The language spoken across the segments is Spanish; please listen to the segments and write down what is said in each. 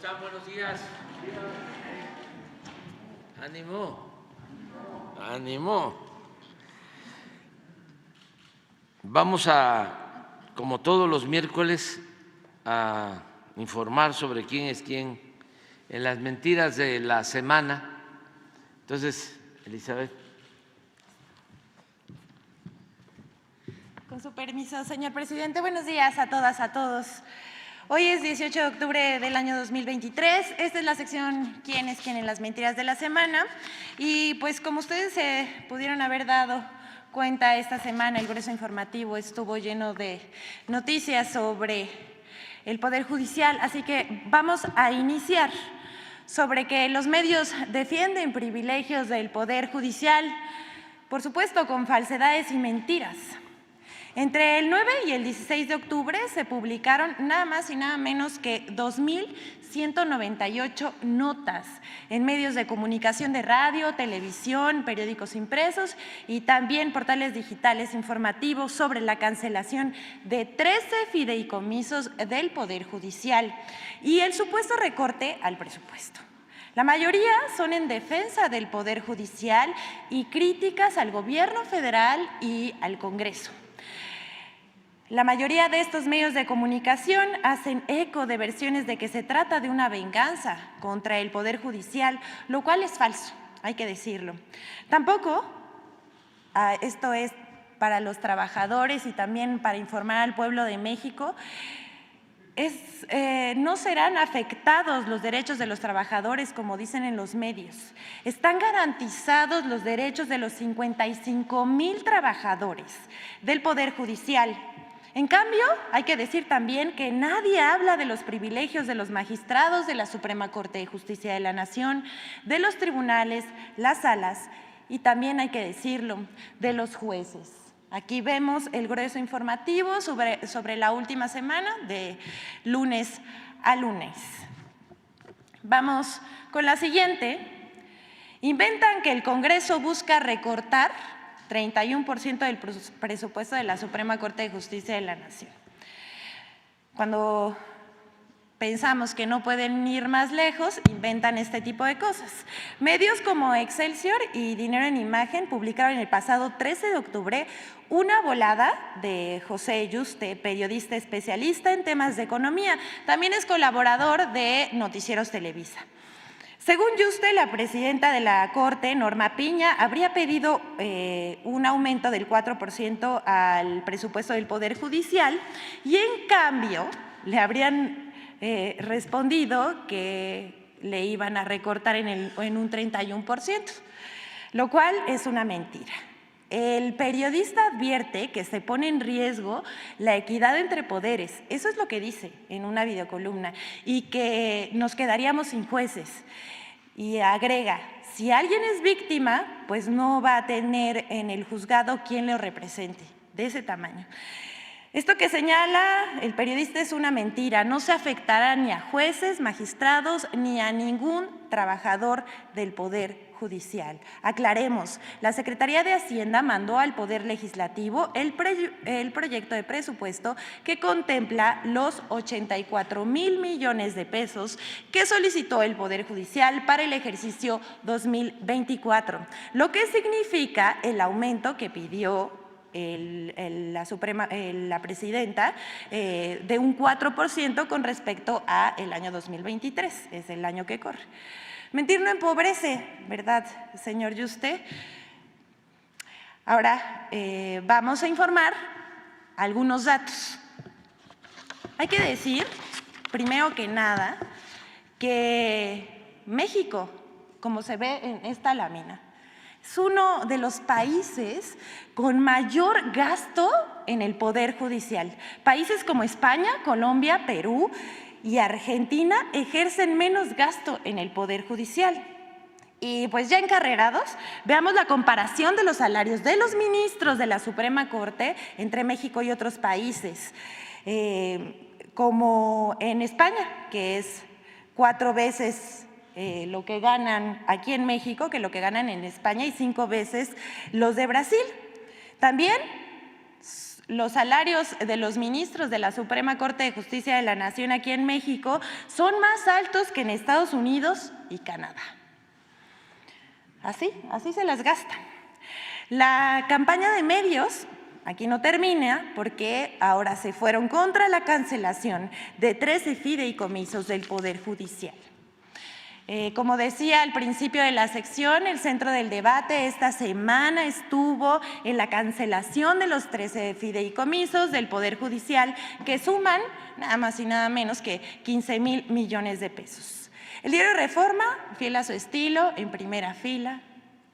están? Buenos días. Ánimo, ánimo. Vamos a, como todos los miércoles, a informar sobre quién es quién en las mentiras de la semana. Entonces, Elizabeth. Con su permiso, señor presidente. Buenos días a todas, a todos. Hoy es 18 de octubre del año 2023. Esta es la sección ¿Quién es quién en las mentiras de la semana? Y pues como ustedes se pudieron haber dado cuenta, esta semana el grueso informativo estuvo lleno de noticias sobre el Poder Judicial. Así que vamos a iniciar sobre que los medios defienden privilegios del Poder Judicial, por supuesto con falsedades y mentiras. Entre el 9 y el 16 de octubre se publicaron nada más y nada menos que 2,198 notas en medios de comunicación de radio, televisión, periódicos impresos y también portales digitales informativos sobre la cancelación de 13 fideicomisos del Poder Judicial y el supuesto recorte al presupuesto. La mayoría son en defensa del Poder Judicial y críticas al Gobierno federal y al Congreso. La mayoría de estos medios de comunicación hacen eco de versiones de que se trata de una venganza contra el Poder Judicial, lo cual es falso, hay que decirlo. Tampoco, esto es para los trabajadores y también para informar al pueblo de México, no serán afectados los derechos de los trabajadores, como dicen en los medios. Están garantizados los derechos de los 55,000 trabajadores del Poder Judicial. En cambio, hay que decir también que nadie habla de los privilegios de los magistrados de la Suprema Corte de Justicia de la Nación, de los tribunales, las salas y también hay que decirlo, de los jueces. Aquí vemos el grueso informativo sobre la última semana, de lunes a lunes. Vamos con la siguiente. Inventan que el Congreso busca recortar 31% del presupuesto de la Suprema Corte de Justicia de la Nación. Cuando pensamos que no pueden ir más lejos, inventan este tipo de cosas. Medios como Excelsior y Dinero en Imagen publicaron el pasado 13 de octubre una volada de José Yuste, periodista especialista en temas de economía. También es colaborador de Noticieros Televisa. Según Yuste, la presidenta de la Corte, Norma Piña, habría pedido un aumento del 4% al presupuesto del Poder Judicial y en cambio le habrían respondido que le iban a recortar en un 31%, lo cual es una mentira. El periodista advierte que se pone en riesgo la equidad entre poderes, eso es lo que dice en una videocolumna, y que nos quedaríamos sin jueces. Y agrega, si alguien es víctima, pues no va a tener en el juzgado quien lo represente, de ese tamaño. Esto que señala el periodista es una mentira, no se afectará ni a jueces, magistrados, ni a ningún trabajador del Poder Judicial. Aclaremos, la Secretaría de Hacienda mandó al Poder Legislativo el proyecto de presupuesto que contempla los 84,000 millones de pesos que solicitó el Poder Judicial para el ejercicio 2024, lo que significa el aumento que pidió la presidenta de un 4% con respecto al año 2023, es el año que corre. Mentir no empobrece, ¿verdad, señor Yuste? Ahora vamos a informar algunos datos. Hay que decir, primero que nada, que México, como se ve en esta lámina, es uno de los países con mayor gasto en el Poder Judicial. Países como España, Colombia, Perú y Argentina ejercen menos gasto en el Poder Judicial. Y pues ya encarrerados, veamos la comparación de los salarios de los ministros de la Suprema Corte entre México y otros países, como en España, que es 4 veces lo que ganan aquí en México que lo que ganan en España y 5 veces los de Brasil. También los salarios de los ministros de la Suprema Corte de Justicia de la Nación aquí en México son más altos que en Estados Unidos y Canadá. Así se las gastan. La campaña de medios aquí no termina, porque ahora se fueron contra la cancelación de 13 fideicomisos del Poder Judicial. Como decía al principio de la sección, el centro del debate esta semana estuvo en la cancelación de los 13 fideicomisos del Poder Judicial, que suman nada más y nada menos que 15,000 millones de pesos. El diario Reforma, fiel a su estilo, en primera fila,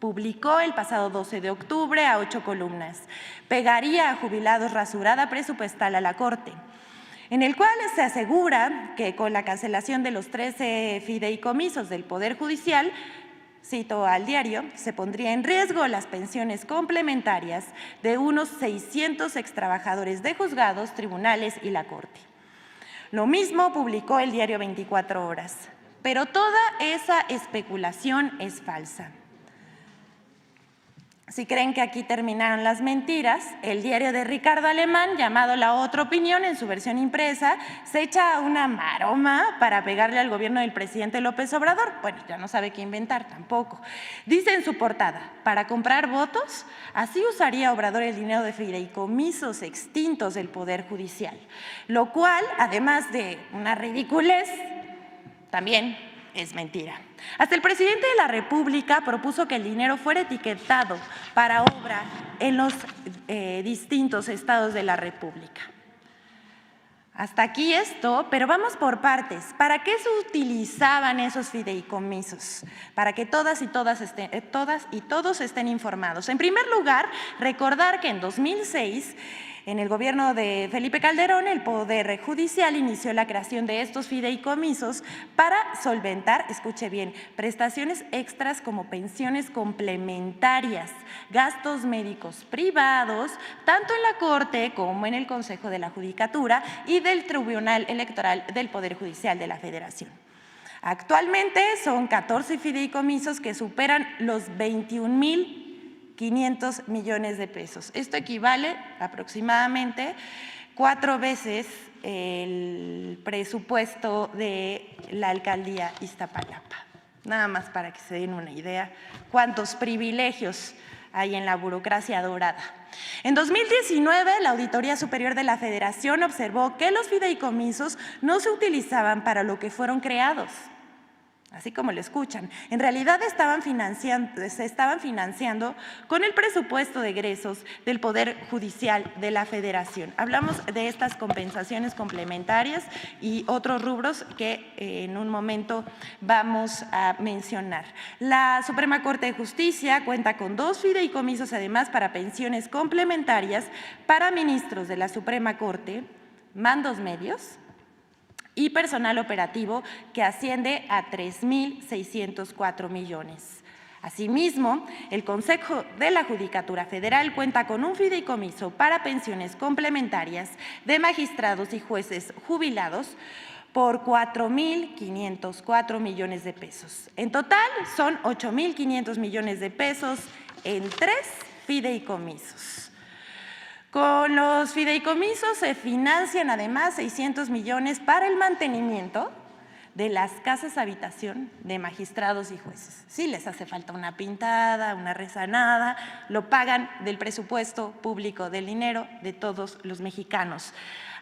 publicó el pasado 12 de octubre a 8 columnas. Pegaría a jubilados rasurada presupuestal a la Corte, en el cual se asegura que con la cancelación de los 13 fideicomisos del Poder Judicial, cito al diario, se pondría en riesgo las pensiones complementarias de unos 600 extrabajadores de juzgados, tribunales y la Corte. Lo mismo publicó el diario 24 Horas, pero toda esa especulación es falsa. Si creen que aquí terminaron las mentiras, el diario de Ricardo Alemán, llamado La Otra Opinión en su versión impresa, se echa una maroma para pegarle al gobierno del presidente López Obrador. Bueno, ya no sabe qué inventar tampoco. Dice en su portada, para comprar votos, así usaría Obrador el dinero de fideicomisos extintos del Poder Judicial, lo cual, además de una ridiculez, también es mentira. Hasta el presidente de la República propuso que el dinero fuera etiquetado para obra en los distintos estados de la República. Hasta aquí esto, pero vamos por partes. ¿Para qué se utilizaban esos fideicomisos? Para que todas y todos estén informados. En primer lugar, recordar que en 2006, en el gobierno de Felipe Calderón, el Poder Judicial inició la creación de estos fideicomisos para solventar, escuche bien, prestaciones extras como pensiones complementarias, gastos médicos privados, tanto en la Corte como en el Consejo de la Judicatura y del Tribunal Electoral del Poder Judicial de la Federación. Actualmente son 14 fideicomisos que superan los 21,500 millones de pesos. Esto equivale aproximadamente 4 veces el presupuesto de la alcaldía Iztapalapa. Nada más para que se den una idea cuántos privilegios hay en la burocracia dorada. En 2019, la Auditoría Superior de la Federación observó que los fideicomisos no se utilizaban para lo que fueron creados. Así como lo escuchan, en realidad se estaban financiando con el presupuesto de egresos del Poder Judicial de la Federación. Hablamos de estas compensaciones complementarias y otros rubros que en un momento vamos a mencionar. La Suprema Corte de Justicia cuenta con 2 fideicomisos además para pensiones complementarias para ministros de la Suprema Corte, mandos medios y personal operativo, que asciende a 3,604 millones. Asimismo, el Consejo de la Judicatura Federal cuenta con un fideicomiso para pensiones complementarias de magistrados y jueces jubilados por 4,504 millones de pesos. En total, son 8,500 millones de pesos en 3 fideicomisos. Con los fideicomisos se financian además 600 millones para el mantenimiento de las casas habitación de magistrados y jueces. Si les hace falta una pintada, una rezanada, lo pagan del presupuesto público, del dinero de todos los mexicanos.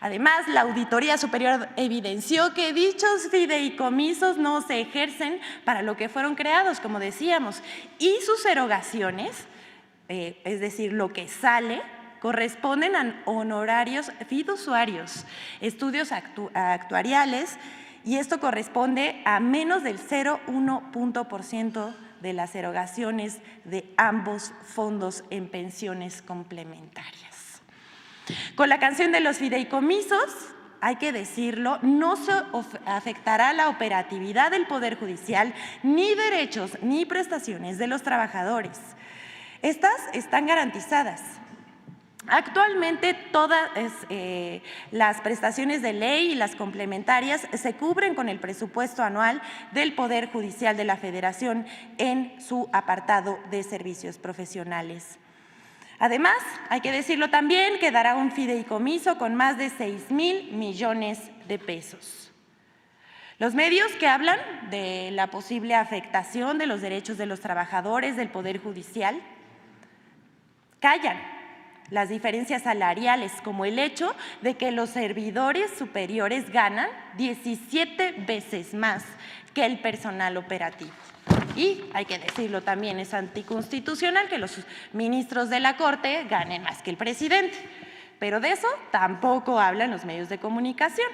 Además, la Auditoría Superior evidenció que dichos fideicomisos no se ejercen para lo que fueron creados, como decíamos, y sus erogaciones, es decir, lo que sale, corresponden a honorarios fiduciarios, estudios actuariales, y esto corresponde a menos del 0,1% de las erogaciones de ambos fondos en pensiones complementarias. Con la canción de los fideicomisos, hay que decirlo, no se afectará la operatividad del Poder Judicial, ni derechos ni prestaciones de los trabajadores. Estas están garantizadas. Actualmente todas las prestaciones de ley y las complementarias se cubren con el presupuesto anual del Poder Judicial de la Federación en su apartado de servicios profesionales. Además, hay que decirlo también, quedará un fideicomiso con más de 6,000 millones de pesos. Los medios que hablan de la posible afectación de los derechos de los trabajadores del Poder Judicial callan las diferencias salariales, como el hecho de que los servidores superiores ganan 17 veces más que el personal operativo. Y hay que decirlo también, es anticonstitucional que los ministros de la Corte ganen más que el presidente, pero de eso tampoco hablan los medios de comunicación.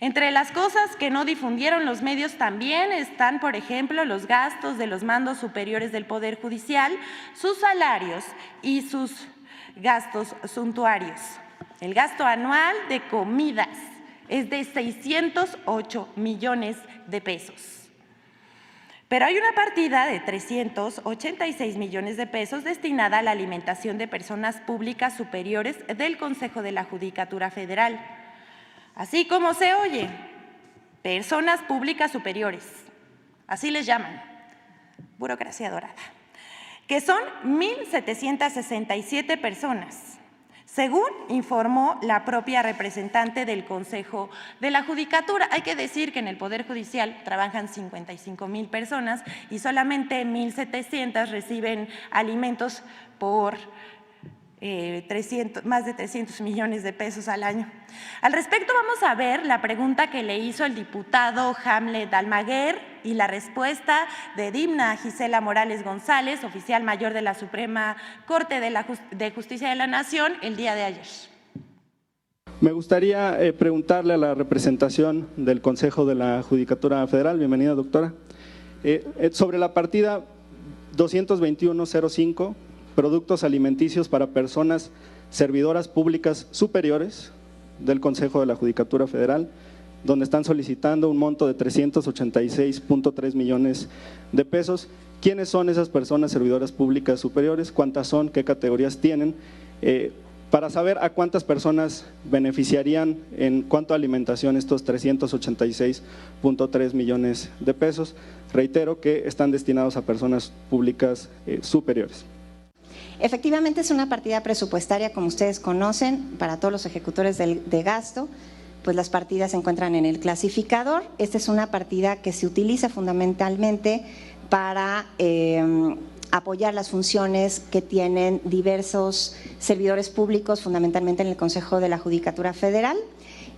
Entre las cosas que no difundieron los medios también están, por ejemplo, los gastos de los mandos superiores del Poder Judicial, sus salarios y sus gastos suntuarios. El gasto anual de comidas es de 608 millones de pesos. Pero hay una partida de 386 millones de pesos destinada a la alimentación de personas públicas superiores del Consejo de la Judicatura Federal. Así como se oye, personas públicas superiores, así les llaman, burocracia dorada, que son 1,767 personas, según informó la propia representante del Consejo de la Judicatura. Hay que decir que en el Poder Judicial trabajan 55,000 personas y solamente 1,700 reciben alimentos por más de 300 millones de pesos al año. Al respecto, vamos a ver la pregunta que le hizo el diputado Hamlet Almaguer y la respuesta de Dimna Gisela Morales González, oficial mayor de la Suprema Corte de Justicia de la Nación, el día de ayer. Me gustaría preguntarle a la representación del Consejo de la Judicatura Federal, bienvenida doctora, sobre la partida 221.05, productos alimenticios para personas servidoras públicas superiores del Consejo de la Judicatura Federal, donde están solicitando un monto de 386.3 millones de pesos. ¿Quiénes son esas personas servidoras públicas superiores? ¿Cuántas son? ¿Qué categorías tienen? Para saber a cuántas personas beneficiarían en cuanto a alimentación estos 386.3 millones de pesos. Reitero que están destinados a personas públicas superiores. Efectivamente es una partida presupuestaria, como ustedes conocen, para todos los ejecutores de gasto, pues las partidas se encuentran en el clasificador. Esta es una partida que se utiliza fundamentalmente para apoyar las funciones que tienen diversos servidores públicos, fundamentalmente en el Consejo de la Judicatura Federal,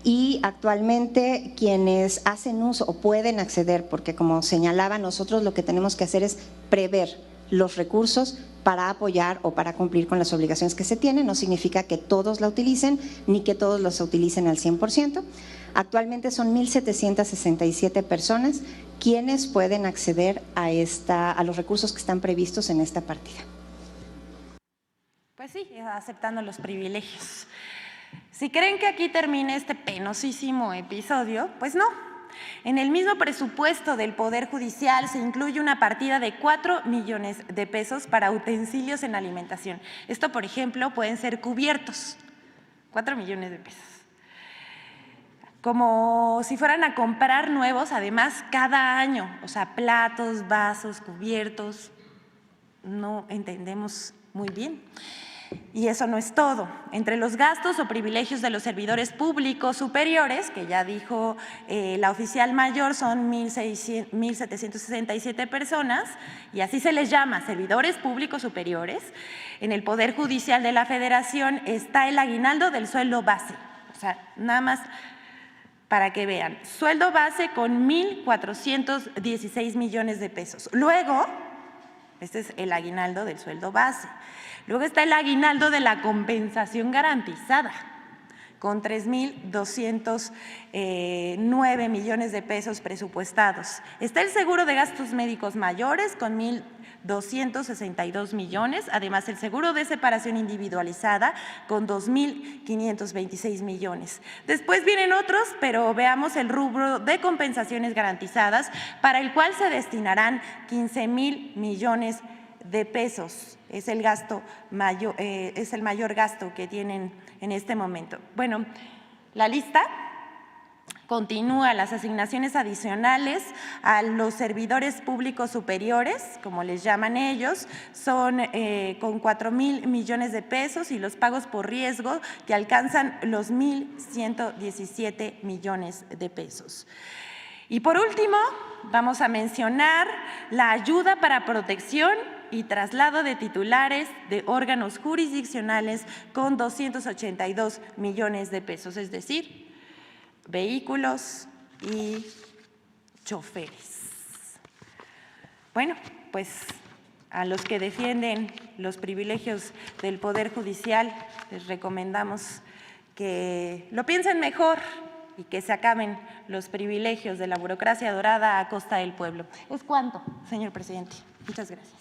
y actualmente quienes hacen uso o pueden acceder, porque como señalaba, nosotros lo que tenemos que hacer es prever los recursos para apoyar o para cumplir con las obligaciones que se tienen. No significa que todos la utilicen ni que todos los utilicen al 100%. Actualmente son 1,767 personas quienes pueden acceder a los recursos que están previstos en esta partida. Pues sí, aceptando los privilegios. Si creen que aquí termine este penosísimo episodio, pues no. En el mismo presupuesto del Poder Judicial se incluye una partida de 4 millones de pesos para utensilios en alimentación. Esto, por ejemplo, pueden ser cubiertos, 4 millones de pesos. Como si fueran a comprar nuevos, además, cada año, o sea, platos, vasos, cubiertos, no entendemos muy bien. Y eso no es todo. Entre los gastos o privilegios de los servidores públicos superiores, que ya dijo la oficial mayor, son 1,767 personas, y así se les llama, servidores públicos superiores. En el Poder Judicial de la Federación está el aguinaldo del sueldo base, o sea, nada más para que vean, sueldo base con 1,416 millones de pesos. Luego, este es el aguinaldo del sueldo base. Luego está el aguinaldo de la compensación garantizada, con 3,209 millones de pesos presupuestados. Está el seguro de gastos médicos mayores, con 1,262 millones. Además, el seguro de separación individualizada, con 2,526 millones. Después vienen otros, pero veamos el rubro de compensaciones garantizadas, para el cual se destinarán 15,000 millones de pesos. Es el gasto mayor, es el mayor gasto que tienen en este momento. Bueno, la lista Continúa las asignaciones adicionales a los servidores públicos superiores, como les llaman ellos, son con 4,000 millones de pesos, y los pagos por riesgo que alcanzan los 1,117 millones de pesos. Y por último, vamos a mencionar la ayuda para protección y traslado de titulares de órganos jurisdiccionales con 282 millones de pesos, es decir, vehículos y choferes. Bueno, pues a los que defienden los privilegios del Poder Judicial les recomendamos que lo piensen mejor y que se acaben los privilegios de la burocracia dorada a costa del pueblo. ¿Es cuánto, señor presidente? Muchas gracias.